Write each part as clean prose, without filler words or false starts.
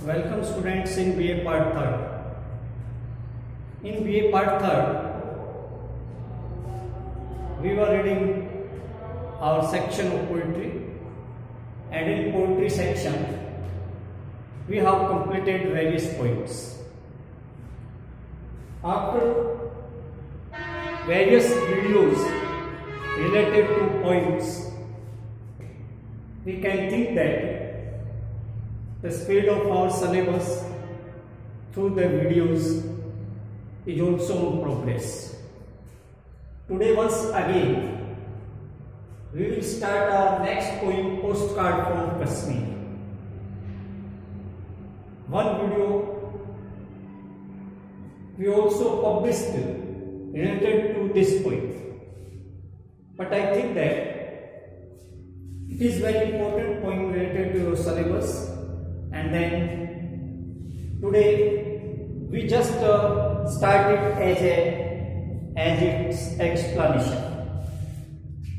Welcome students in BA Part 3rd. In BA Part 3rd, we were reading our section of poetry, and in poetry section we have completed various poems. After various videos related to poems, we can think that the speed of our syllabus through the videos is also in progress. Today once again we will start our next poem, Postcard from Kashmir. One video we also published related to this poem, but I think that it is very important poem related to your syllabus. And then today we just started as its explanation,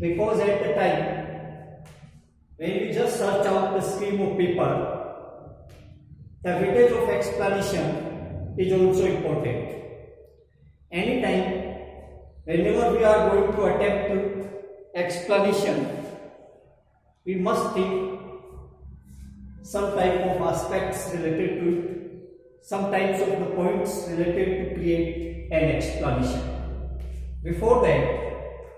because at the time when we just search out the scheme of paper, the weightage of explanation is also important. Anytime whenever we are going to attempt explanation, we must think some type of aspects related to it, some types of the points related to create an explanation. Before that,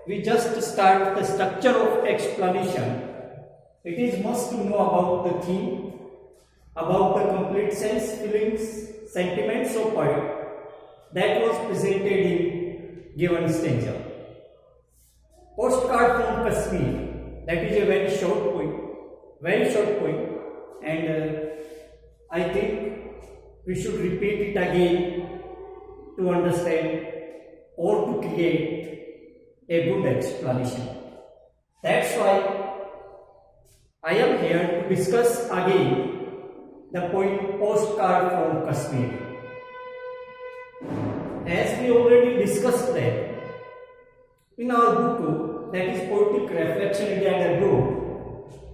we just start the structure of explanation. It is must to know about the theme, about the complete sense, feelings, sentiments of poem that was presented in given stanza. Postcard from Kashmir, that is a very short poem, and I think we should repeat it again to understand or to create a good explanation. That's why I am here to discuss again the poem Postcard from Kashmir. As we already discussed that in our book, that is Poetic Reflection India and Abroad,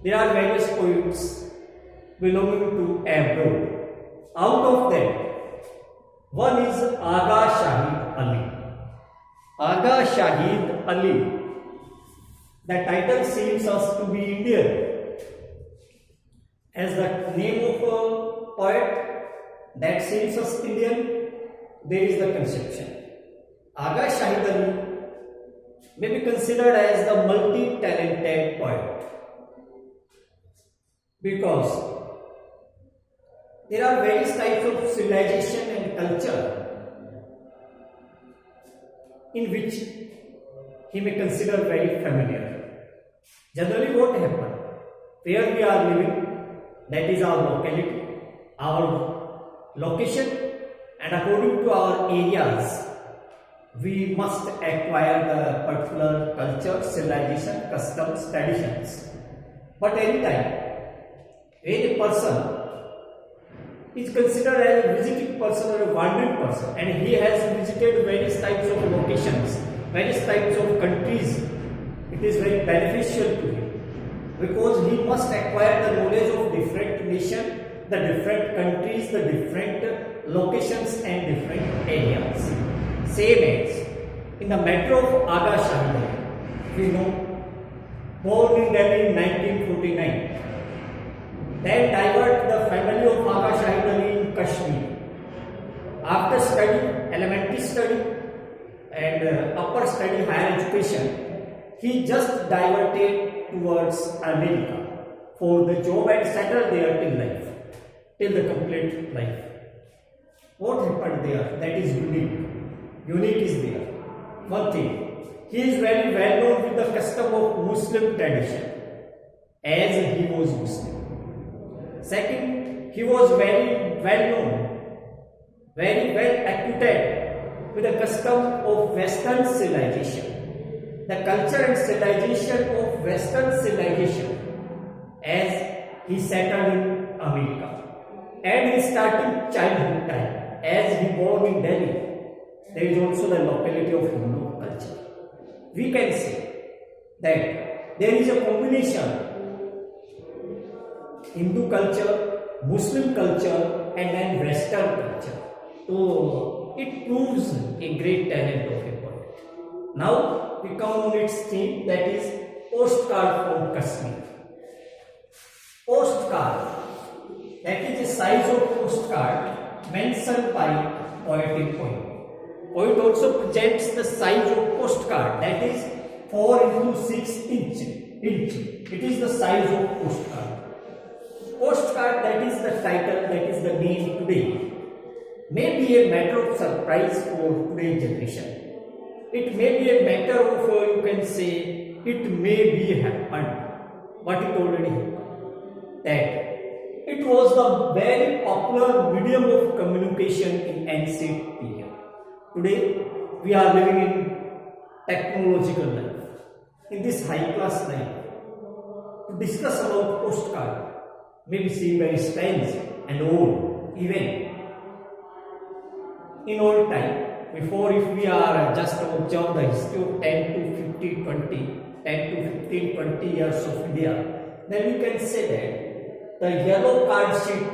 there are various poems belonging to abroad. Out of that, one is Agha Shahid Ali. Agha Shahid Ali. The title seems us to be Indian, as the name of a poet that seems us Indian. There is the conception. Agha Shahid Ali may be considered as the multi-talented poet, because there are various types of civilization and culture in which he may consider very familiar. Generally what happens, where we are living, that is our locality, our location, and according to our areas, we must acquire the particular culture, civilization, customs, traditions. But anytime when a person is considered as a visiting person or a wandering person, and he has visited various types of locations, various types of countries, it is very beneficial to him, because he must acquire the knowledge of different nations, the different countries, the different locations and different areas. Same as in the matter of Agha Shahid Ali, we know, born in Delhi in 1949, then divert the family of Agha Shahid Ali in Kashmir. After study, elementary study and upper study, higher education, he just diverted towards America for the job and settled there till the complete life. What happened there? That is unique. Unique is there. One thing, he is very well known with the custom of Muslim tradition, as he was Muslim. Second, he was very well known, very well acquainted with the custom of Western civilization, the culture and civilization of Western civilization, as he settled in America. And his starting childhood time, as he born in Delhi, there is also the locality of Hindu culture. We can say that there is a combination Hindu culture, Muslim culture and then Western culture. So it proves a great talent of a poet. Now we come on its theme, that is postcard from Kashmir. Postcard, that is the size of postcard mentioned by poet in poem. Poet also presents the size of postcard, that is 4 into 6 inch. It is the size of postcard. Postcard, that is the title, that is the name today, may be a matter of surprise for today's generation. It may be a matter of, you can say, it may be happened, but it already happened. That it was the very popular medium of communication in ancient period. Today, we are living in technological life, in this high-class life. To discuss about postcard may be seen very strange and old, even in old time. Before, if we are just observe the history of 10 to 15, 20 years of India, then we can say that the yellow card sheet,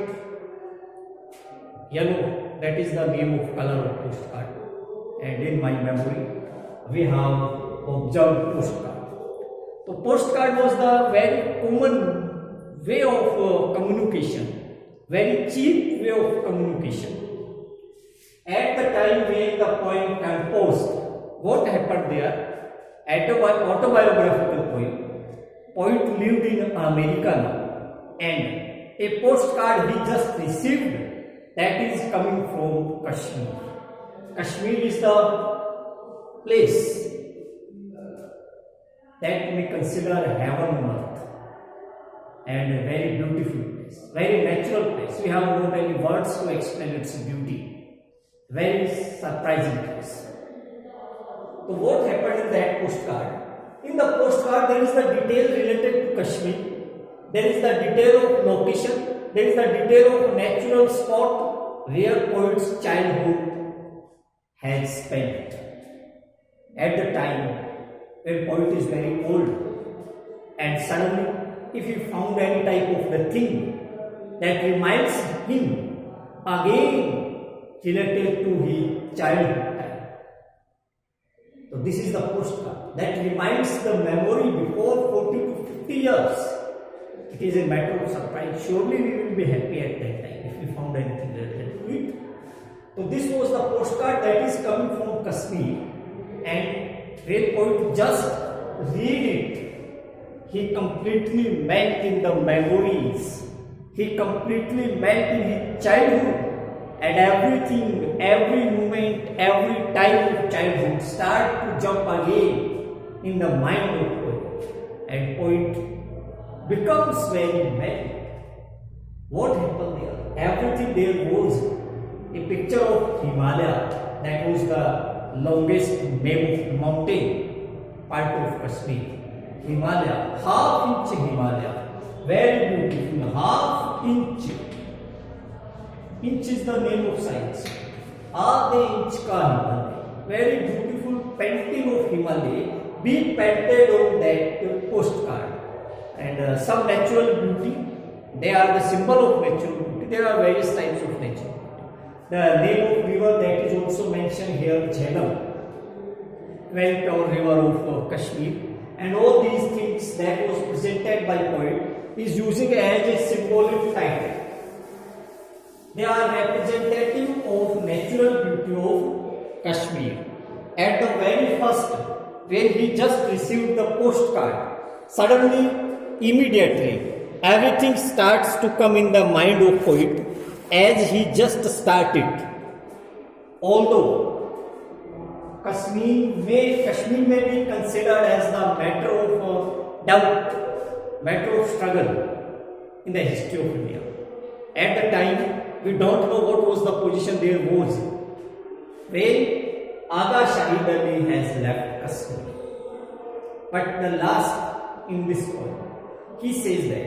yellow, that is the name of color of postcard, and in my memory we have observed postcard. So postcard was the very common way of communication, very cheap way of communication. At the time when the poem composed, what happened there? Autobiographical poem. Poet lived in America now, and a postcard he just received, that is coming from Kashmir. Kashmir is the place that we consider heaven on earth, and a very beautiful place, very natural place. We have not any words to explain its beauty. Very surprising place. So what happened in that postcard? In the postcard there is the detail related to Kashmir. There is the detail of location. There is the detail of natural spot where poet's childhood has spent. At the time when poet is very old, and suddenly if he found any type of the thing that reminds him again related to his childhood time. So this is the postcard that reminds the memory before 40 to 50 years. It is a matter of surprise. Surely we will be happy at that time if we found anything related to it. So this was the postcard that is coming from Kashmir, and when poet just read it, he completely melt in the memories. He completely melt in his childhood. And everything, every moment, every time of childhood start to jump again in the mind of poet, and poet becomes very mad. What happened there? Everything there was a picture of Himalaya, that was the longest name of mountain part of Kashmir. Himalaya, half-inch Himalaya, very beautiful, half-inch. Inch is the name of size. आधे inch का Himalaya, very beautiful painting of Himalaya being painted on that postcard, and some natural beauty. They are the symbol of natural beauty. There are various types of natural beauty. The name of river that is also mentioned here, Jhelum, well-known river of Kashmir, and all these things that was presented by poet is using as a symbolic title. They are representative of natural beauty of Kashmir. At the very first, when he just received the postcard, suddenly, immediately, everything starts to come in the mind of poet as he just started. Although Kashmir may be considered as the matter of doubt, matter of struggle in the history of India. At the time, we don't know what was the position there was when Aga Shahid Ali has left Kashmir. But the last in this point, he says that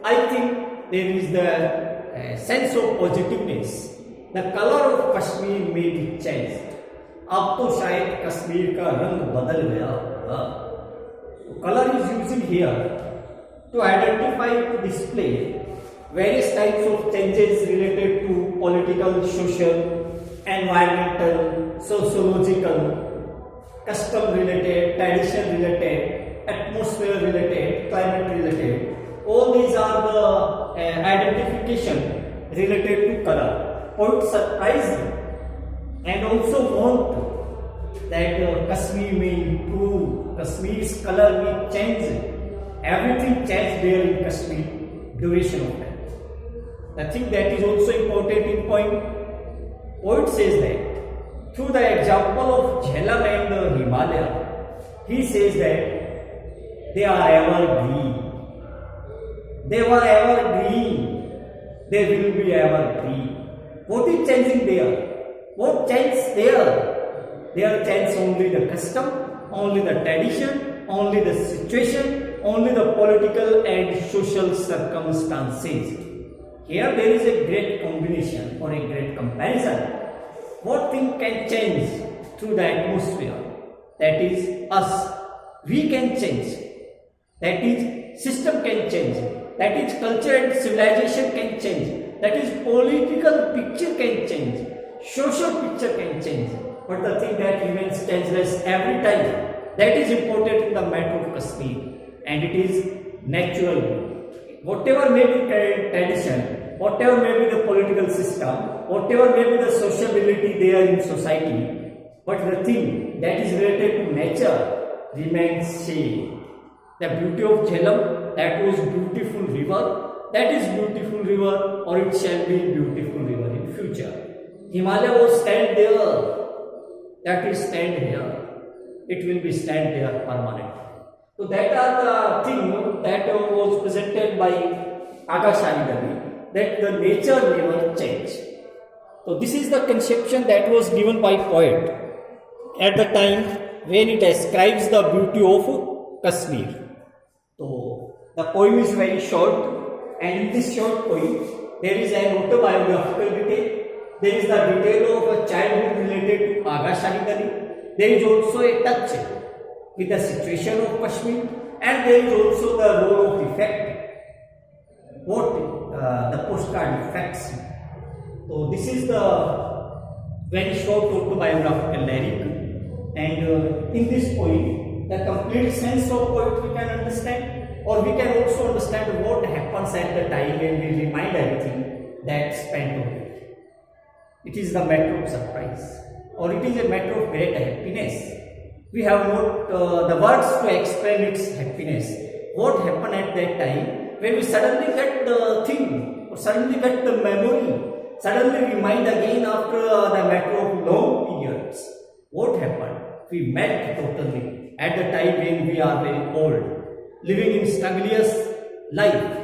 I think there is the sense of positiveness. The color of Kashmir may be changed. अब तो शायद कश्मीर का रंग बदल गया होगा. Color is used here to identify, to display various types of changes related to political, social, environmental, sociological, custom related, tradition related, atmosphere related, climate related. All these are the identification related to color. Poet surprised and also want that Kashmir may improve, Kashmir's color may change. Everything changed there in Kashmir duration of time. I think that is also important in point. Poet says that through the example of Jhelum and the Himalaya, he says that they are evergreen. They were evergreen. They will be evergreen. What is changing there? What changed there? There changed only the custom, only the tradition, only the situation, only the political and social circumstances. Here there is a great combination or a great comparison. What thing can change through the atmosphere? That is us. We can change. That is system can change. That is culture and civilization can change. That is political picture can change. Social picture can change. But the thing that remains changeless every time, that is important in the matter of Kashmir. And it is natural. Whatever may be tradition, whatever may be the political system, whatever may be the sociability there in society, but the thing that is related to nature remains same. The beauty of Jhelum, that was beautiful river, that is beautiful river, or it shall be beautiful river in future. Himalaya was stand there, that is stand here. It will be stand there permanent. So that are the thing that was presented by Aga Sharidari, that the nature never change. So this is the conception that was given by poet at the time when it describes the beauty of Kashmir. So the poem is very short, and in this short poem there is an autobiographical detail. There is the detail of a childhood related to Aga Sharidari. There is also a touch with the situation of Kashmir, and there is also the role of effect, what the postcard affects. So this is the very short autobiographical lyric, and in this poem the complete sense of poet we can understand, or we can also understand what happens at the time when we remind everything that spent on it. It is the matter of surprise, or it is a matter of great happiness. We have not the words to explain its happiness. What happened at that time when we suddenly get the thing, or suddenly get the memory, suddenly remind again after the matter of long periods. What happened? We melt totally at the time when we are very old, living in strugglous life,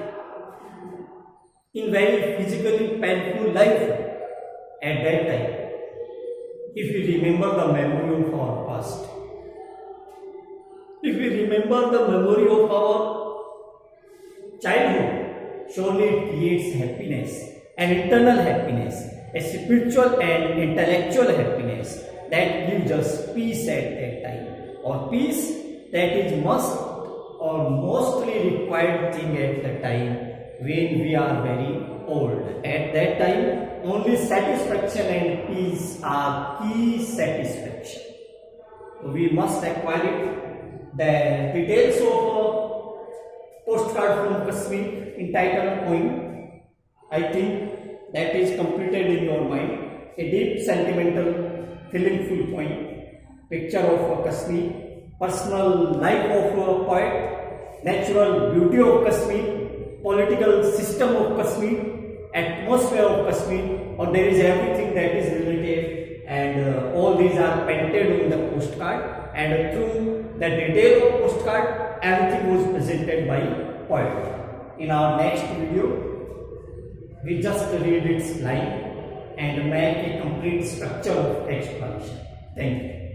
in very physically painful life. At that time, if we remember the memory of our past, if we remember the memory of our childhood, surely it creates happiness, an internal happiness, a spiritual and intellectual happiness that gives us peace at that time, or peace that is must or mostly required thing at the time when we are very old. At that time, only satisfaction and peace are key satisfaction. We must acquire it. The details of a postcard from Kashmir entitled Poem, I think that is completed in your mind. A deep, sentimental, feelingful poem, picture of Kashmir, personal life of a poet, natural beauty of Kashmir, political system of Kashmir, atmosphere of Kashmir, or there is everything that is related, and all these are painted on the postcard, and through the detail of postcard, everything was presented by poet. In our next video, we just read its line and make a complete structure of explanation. Thank you.